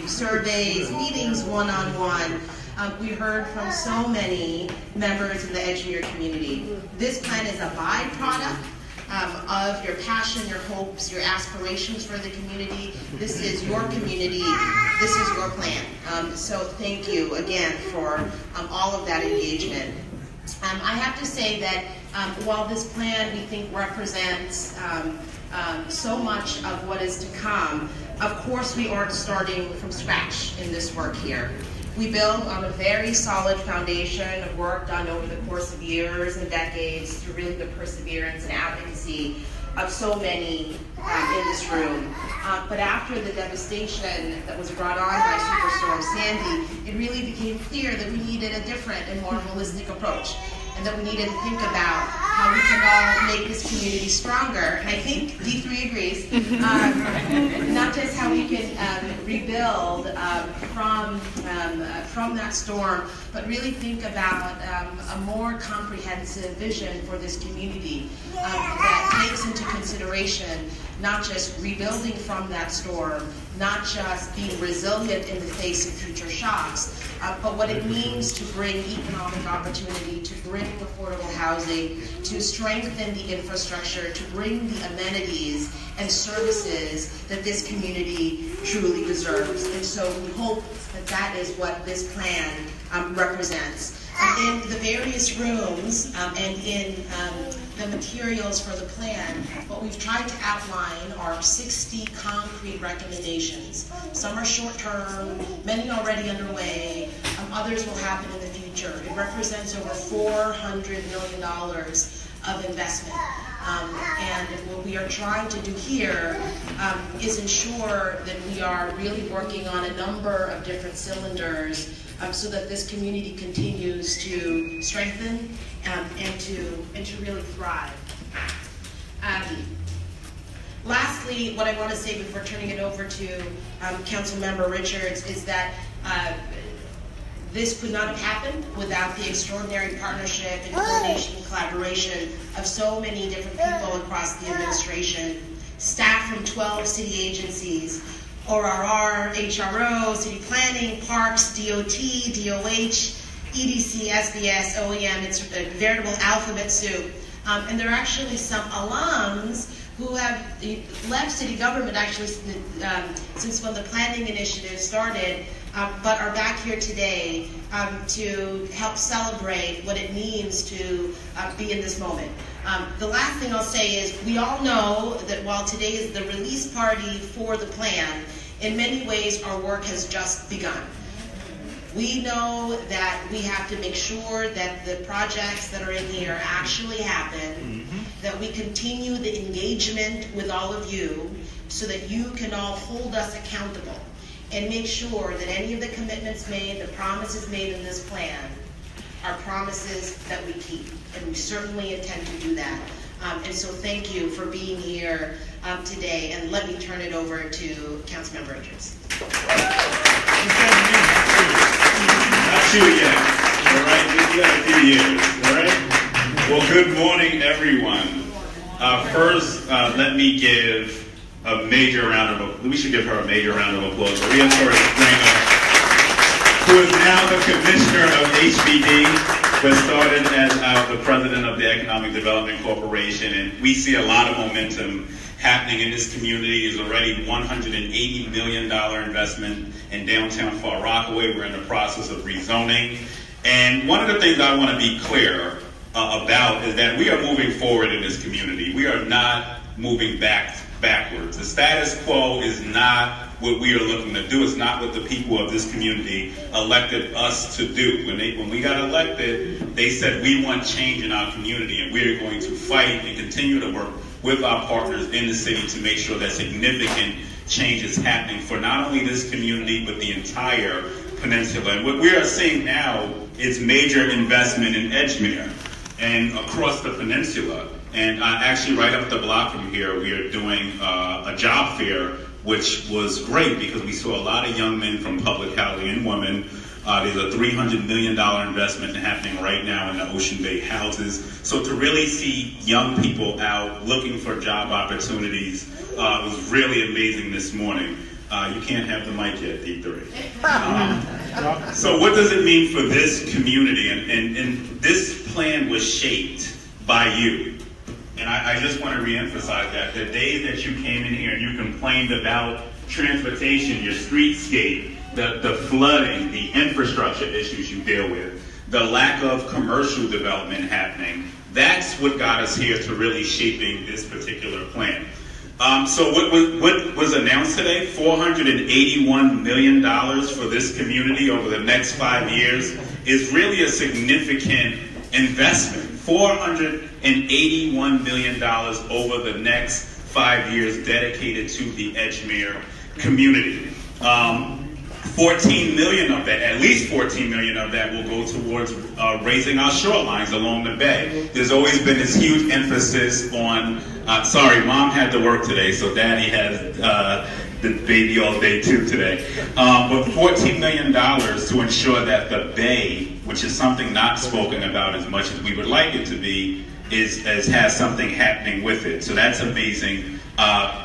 surveys, meetings one-on-one. We heard from so many members of the Edgemere community. This plan is a byproduct of your passion, your hopes, your aspirations for the community. This is your community. This is your plan. So thank you again for all of that engagement. I have to say that while this plan we think represents so much of what is to come, of course we aren't starting from scratch in this work here. We build on a very solid foundation of work done over the course of years and decades through really the perseverance and advocacy of so many in this room. But after the devastation that was brought on by Superstorm Sandy, it really became clear that we needed a different and more holistic approach, and that we needed to think about how we can all make this community stronger. And I think D3 agrees, not just how we can rebuild from that storm, but really think about a more comprehensive vision for this community that takes into consideration not just rebuilding from that storm, not just being resilient in the face of future shocks, but what it means to bring economic opportunity, to bring affordable housing, to strengthen the infrastructure, to bring the amenities and services that this community truly deserves. And so we hope that that is what this plan represents. In the various rooms and in the materials for the plan, what we've tried to outline are 60 concrete recommendations. Some are short-term, many already underway, others will happen in the future. It represents over $400 million of investment. And what we are trying to do here is ensure that we are really working on a number of different cylinders so that this community continues to strengthen and to really thrive. Lastly, what I want to say before turning it over to Councilmember Richards is that this could not have happened without the extraordinary partnership and coordination and collaboration of so many different people across the administration, staff from 12 city agencies, ORR, HRO, City Planning, Parks, DOT, DOH, EDC, SBS, OEM. It's a veritable alphabet soup. And there are actually some alums who have left city government actually since when the planning initiative started, but are back here today to help celebrate what it means to be in this moment. The last thing I'll say is we all know that while today is the release party for the plan, in many ways our work has just begun. We know that we have to make sure that the projects that are in here actually happen, that we continue the engagement with all of you so that you can all hold us accountable and make sure that any of the commitments made, the promises made in this plan are promises that we keep. And we certainly intend to do that. And so thank you for being here today. And let me turn it over to Councilmember Richards. Not you yet, all right? You got a few years, all right? Well, good morning, everyone. First, let me give a major round of applause. We should give her a major round of applause. Maria Torres-Springer, who is now the Commissioner of HPD, but started as the President of the Economic Development Corporation, and we see a lot of momentum happening in this community. Is already $180 million investment in downtown Far Rockaway. We're in the process of rezoning. And one of the things I want to be clear about is that we are moving forward in this community. We are not moving backwards. The status quo is not what we are looking to do. It's not what the people of this community elected us to do. When we got elected, they said we want change in our community, and we are going to fight and continue to work with our partners in the city to make sure that significant change is happening for not only this community, but the entire peninsula. And what we are seeing now is major investment in Edgemere and across the peninsula. And actually right up the block from here, we are doing a job fair, which was great because we saw a lot of young men from public housing and women. There's a $300 million investment happening right now in the Ocean Bay houses. So to really see young people out looking for job opportunities was really amazing this morning. You can't have the mic yet, D3. So what does it mean for this community? And this plan was shaped by you. And I just want to reemphasize that. The day that you came in here and you complained about transportation, your streetscape, the flooding, the infrastructure issues you deal with, the lack of commercial development happening, that's what got us here to really shaping this particular plan. So what was announced today, $481 million for this community over the next 5 years, is really a significant investment. $481 million over the next 5 years dedicated to the Edgemere community. 14 million of that, at least 14 million of that will go towards raising our shorelines along the bay. There's always been this huge emphasis on, sorry, mom had to work today, so daddy has the baby all day too today. But $14 million to ensure that the bay, which is something not spoken about as much as we would like it to be, has something happening with it. So that's amazing.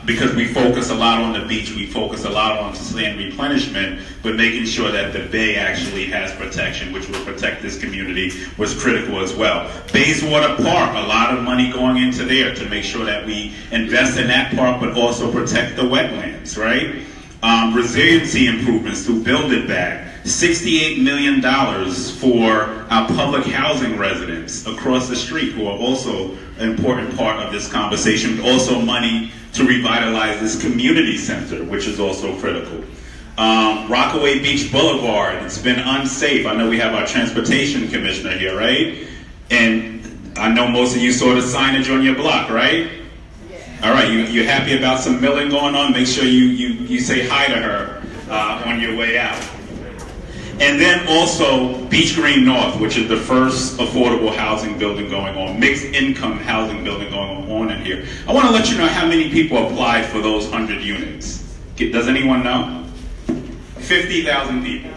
Because we focus a lot on the beach, we focus a lot on sand replenishment, but making sure that the bay actually has protection, which will protect this community, was critical as well. Bayswater Park, a lot of money going into there to make sure that we invest in that park, but also protect the wetlands, right? Resiliency improvements through Build It Back. $68 million for our public housing residents across the street, who are also an important part of this conversation. Also money to revitalize this community center, which is also critical. Rockaway Beach Boulevard, it's been unsafe. I know we have our transportation commissioner here, right? And I know most of you saw the signage on your block, right? All right, you're happy about some milling going on? Make sure you say hi to her on your way out. And then also Beach Green North, which is the first affordable housing building going on, mixed income housing building going on in here. I want to let you know how many people applied for those 100 units. Does anyone know? 50,000 people.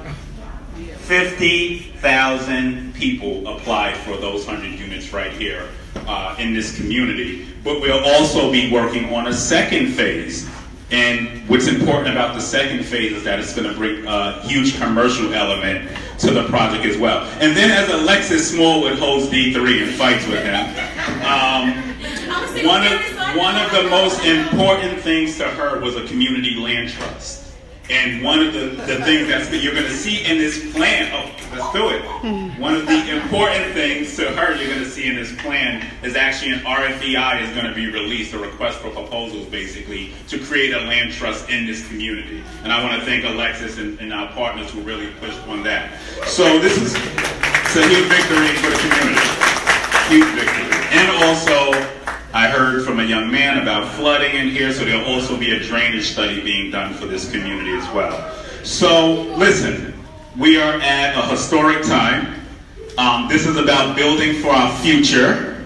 50,000 people applied for those 100 units right here in this community. But we'll also be working on a second phase. And what's important about the second phase is that it's going to bring a huge commercial element to the project as well. And then as Alexis Smallwood holds D3 and fights with him, one of the most important things to her was a community land trust. And one of the things that you're going to see in this plan, let's do it. One of the important things to her you're going to see in this plan is actually an RFEI is going to be released, a request for proposals basically, to create a land trust in this community. And I want to thank Alexis and our partners who really pushed on that. So this is a huge victory for the community. Huge victory. And also, I heard from a young man about flooding in here, so there'll also be a drainage study being done for this community as well. So, listen, we are at a historic time. This is about building for our future,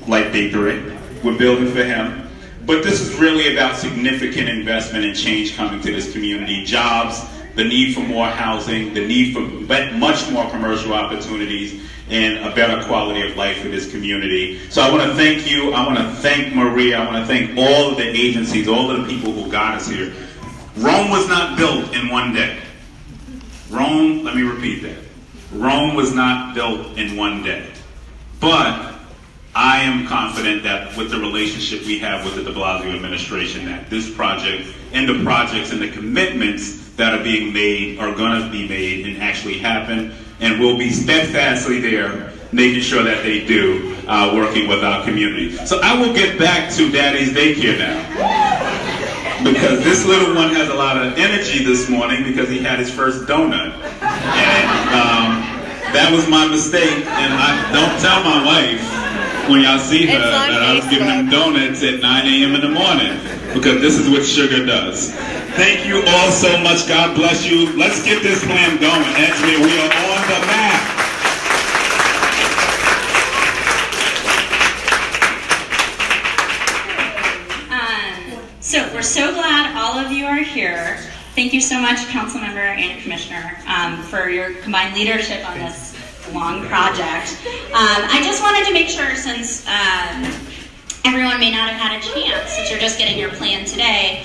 like D3. We're building for him. But this is really about significant investment and change coming to this community. Jobs, the need for more housing, the need for much more commercial opportunities, and a better quality of life for this community. So I want to thank you. I want to thank Maria. I want to thank all of the agencies, all of the people who got us here. Rome was not built in one day. Rome, let me repeat that. Rome was not built in one day. But I am confident that with the relationship we have with the Blasio Administration, that this project and the projects and the commitments that are being made are going to be made and actually happen. And we'll be steadfastly there, making sure that they do, working with our community. So I will get back to Daddy's daycare now, because this little one has a lot of energy this morning because he had his first donut. And that was my mistake, and I don't tell my wife when y'all see her that I was giving him donuts at 9 a.m. in the morning, because this is what sugar does. Thank you all so much. God bless you. Let's get this plan going. Edgemere, we are on the map. So we're so glad all of you are here. Thank you so much, Councilmember and Commissioner, for your combined leadership on this long project. I just wanted to make sure, since everyone may not have had a chance, since you're just getting your plan today,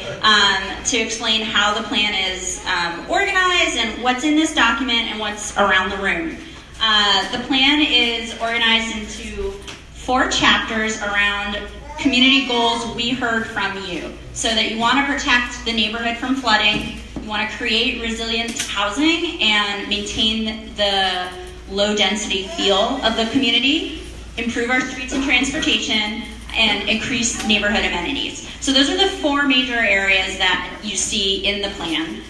to explain how the plan is organized and what's in this document and what's around the room. The plan is organized into 4 chapters around community goals we heard from you. So that you want to protect the neighborhood from flooding, you want to create resilient housing and maintain the low density feel of the community, improve our streets and transportation, and increase neighborhood amenities. So those are the 4 major areas that you see in the plan.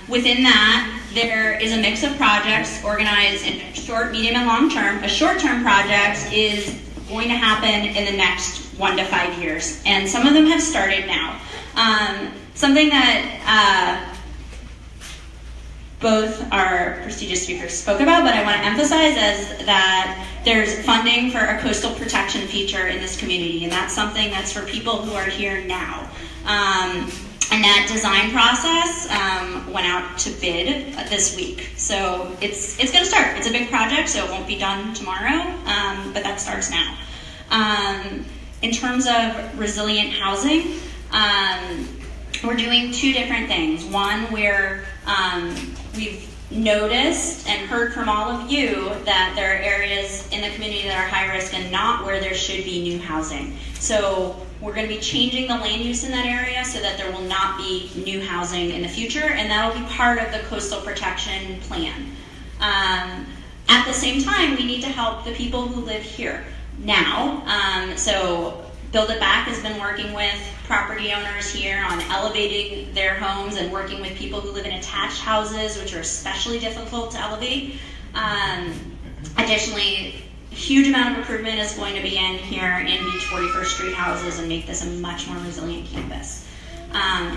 Within that, there is a mix of projects organized in short, medium, and long term. A short-term project is going to happen in the next 1 to 5 years, and some of them have started now. Something that both our prestigious speakers spoke about, but I want to emphasize is that there's funding for a coastal protection feature in this community, and that's something that's for people who are here now. And that design process went out to bid this week. So it's going to start. It's a big project, so it won't be done tomorrow, but that starts now. In terms of resilient housing, we're doing 2 different things. One, where we've noticed and heard from all of you that there are areas in the community that are high risk and not where there should be new housing. So we're going to be changing the land use in that area so that there will not be new housing in the future, and that will be part of the coastal protection plan. At the same time, we need to help the people who live here now. So Build It Back has been working with property owners here on elevating their homes and working with people who live in attached houses, which are especially difficult to elevate. Additionally, a huge amount of improvement is going to be in here in Beach 41st Street houses and make this a much more resilient campus.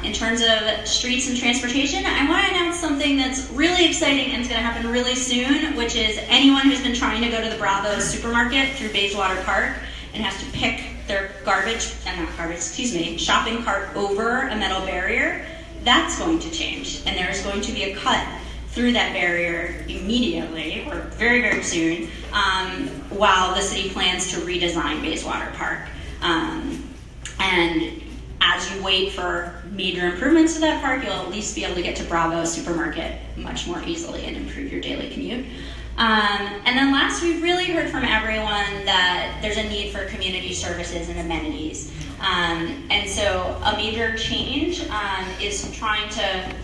In terms of streets and transportation, I want to announce something that's really exciting and it's going to happen really soon, which is anyone who's been trying to go to the Bravo supermarket through Bayswater Park and has to pick their shopping cart over a metal barrier, that's going to change. And there's going to be a cut through that barrier immediately, or very, very soon, while the city plans to redesign Bayswater Park. And as you wait for major improvements to that park, you'll at least be able to get to Bravo supermarket much more easily and improve your daily commute. And then last, we've really heard from everyone that there's a need for community services and amenities. And so a major change is trying to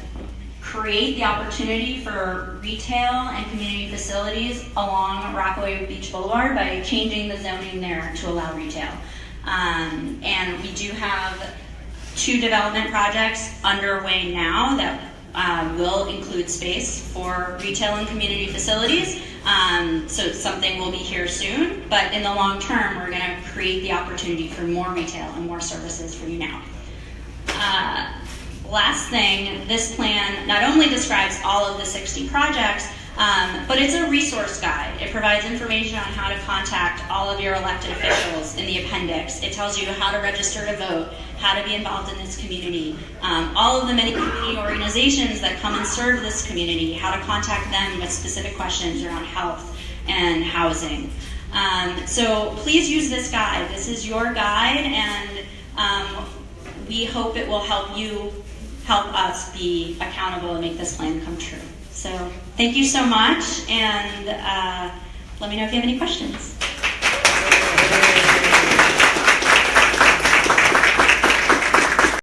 create the opportunity for retail and community facilities along Rockaway Beach Boulevard by changing the zoning there to allow retail. And we do have 2 development projects underway now that will include space for retail and community facilities. So something will be here soon, but in the long term, we're going to create the opportunity for more retail and more services for you now. Last thing, this plan not only describes all of the 60 projects, but it's a resource guide. It provides information on how to contact all of your elected officials in the appendix. It tells you how to register to vote, how to be involved in this community, all of the many community organizations that come and serve this community, how to contact them with specific questions around health and housing. So please use this guide. This is your guide, and we hope it will help us be accountable and make this plan come true. So thank you so much, and let me know if you have any questions.